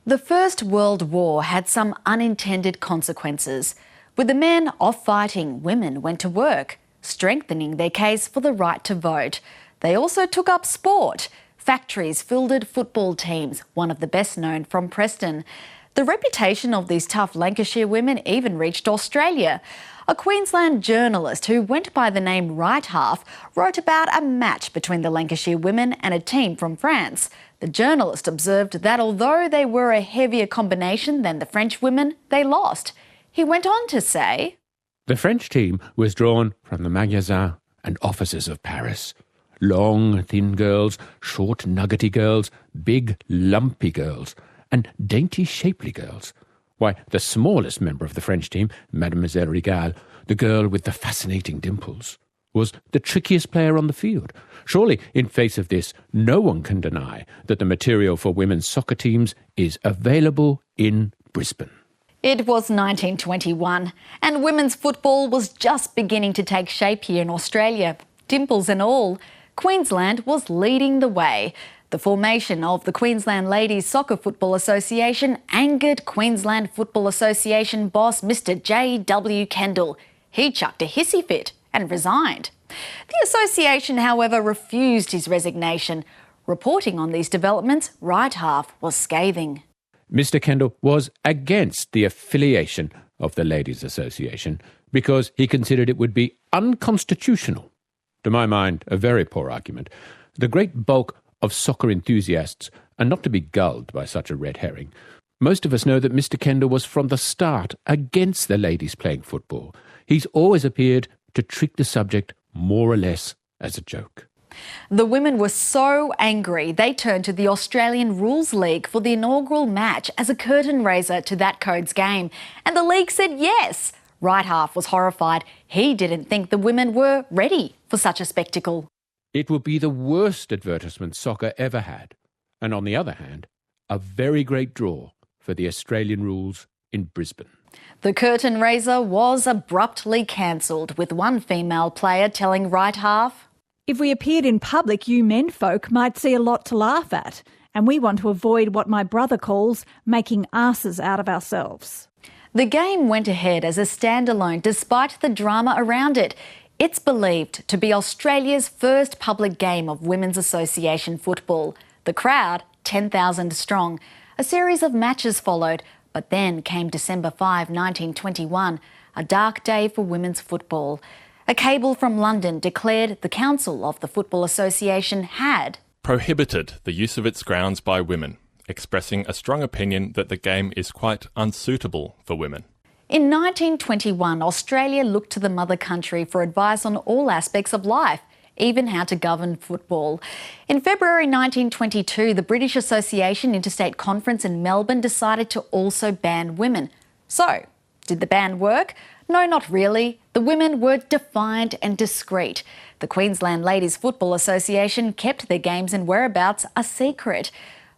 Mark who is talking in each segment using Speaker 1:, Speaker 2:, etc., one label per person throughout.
Speaker 1: The First World War had some unintended consequences. With the men off fighting, women went to work, strengthening their case for the right to vote. They also took up sport. Factories fielded football teams, one of the best known from Preston. The reputation of these tough Lancashire women even reached Australia. A Queensland journalist who went by the name Right Half wrote about a match between the Lancashire women and a team from France. The journalist observed that although they were a heavier combination than the French women, they lost. He went on to say,
Speaker 2: "The French team was drawn from the magasins and offices of Paris. Long, thin girls, short, nuggety girls, big, lumpy girls, and dainty, shapely girls. Why, the smallest member of the French team, Mademoiselle Rigal, the girl with the fascinating dimples, was the trickiest player on the field. Surely, in face of this, no one can deny that the material for women's soccer teams is available in Brisbane."
Speaker 1: It was 1921 and women's football was just beginning to take shape here in Australia. Dimples and all, Queensland was leading the way. The formation of the Queensland Ladies Soccer Football Association angered Queensland Football Association boss Mr J.W. Kendall. He chucked a hissy fit and resigned. The association, however, refused his resignation. Reporting on these developments, Right Half was scathing.
Speaker 2: Mr Kendall was against the affiliation of the Ladies Association because he considered it would be unconstitutional. To my mind, a very poor argument. The great bulk of soccer enthusiasts are not to be gulled by such a red herring. Most of us know that Mr Kendall was from the start against the ladies playing football. He's always appeared to treat the subject more or less as a joke.
Speaker 1: The women were so angry they turned to the Australian Rules League for the inaugural match as a curtain raiser to that code's game. And the league said yes. Right Half was horrified. He didn't think the women were ready for such a spectacle.
Speaker 2: It would be the worst advertisement soccer ever had. And on the other hand, a very great draw for the Australian rules in Brisbane.
Speaker 1: The curtain raiser was abruptly cancelled, with one female player telling Right Half,
Speaker 3: "If we appeared in public, you men folk might see a lot to laugh at, and we want to avoid what my brother calls making asses out of ourselves."
Speaker 1: The game went ahead as a standalone despite the drama around it. It's believed to be Australia's first public game of Women's Association football. The crowd, 10,000 strong. A series of matches followed, but then came December 5, 1921, a dark day for women's football. A cable from London declared the Council of the Football Association had
Speaker 4: prohibited the use of its grounds by women, expressing a strong opinion that the game is quite unsuitable for women.
Speaker 1: In 1921, Australia looked to the mother country for advice on all aspects of life, even how to govern football. In February 1922, the British Association Interstate Conference in Melbourne decided to also ban women. So, did the ban work? No, not really. The women were defiant and discreet. The Queensland Ladies Football Association kept their games and whereabouts a secret.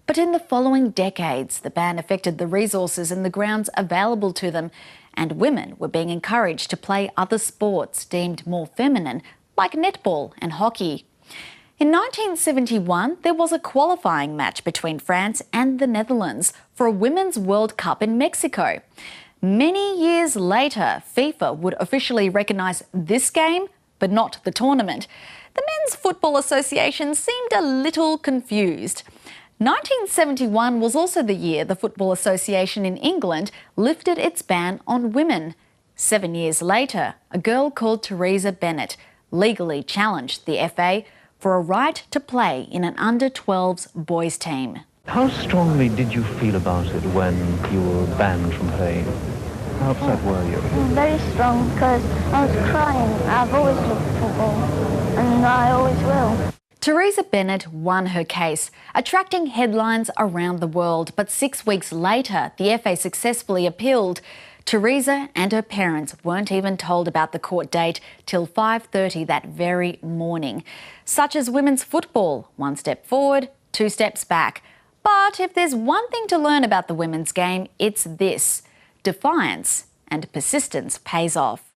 Speaker 1: But in the following decades, the ban affected the resources and the grounds available to them, and women were being encouraged to play other sports deemed more feminine, like netball and hockey. In 1971, there was a qualifying match between France and the Netherlands for a Women's World Cup in Mexico. Many years later, FIFA would officially recognise this game, but not the tournament. The Men's Football Association seemed a little confused. 1971 was also the year the Football Association in England lifted its ban on women. 7 years later, a girl called Teresa Bennett legally challenged the FA for a right to play in an under-12s boys team.
Speaker 5: How strongly did you feel about it when you were banned from playing? How upset were you?
Speaker 6: Very strong, because I was crying. I've always loved football, and I always will.
Speaker 1: Teresa Bennett won her case, attracting headlines around the world. But 6 weeks later, the FA successfully appealed. Teresa and her parents weren't even told about the court date till 5:30 that very morning. Such as women's football, 1 step forward, 2 steps back. But if there's one thing to learn about the women's game, it's this: defiance and persistence pays off.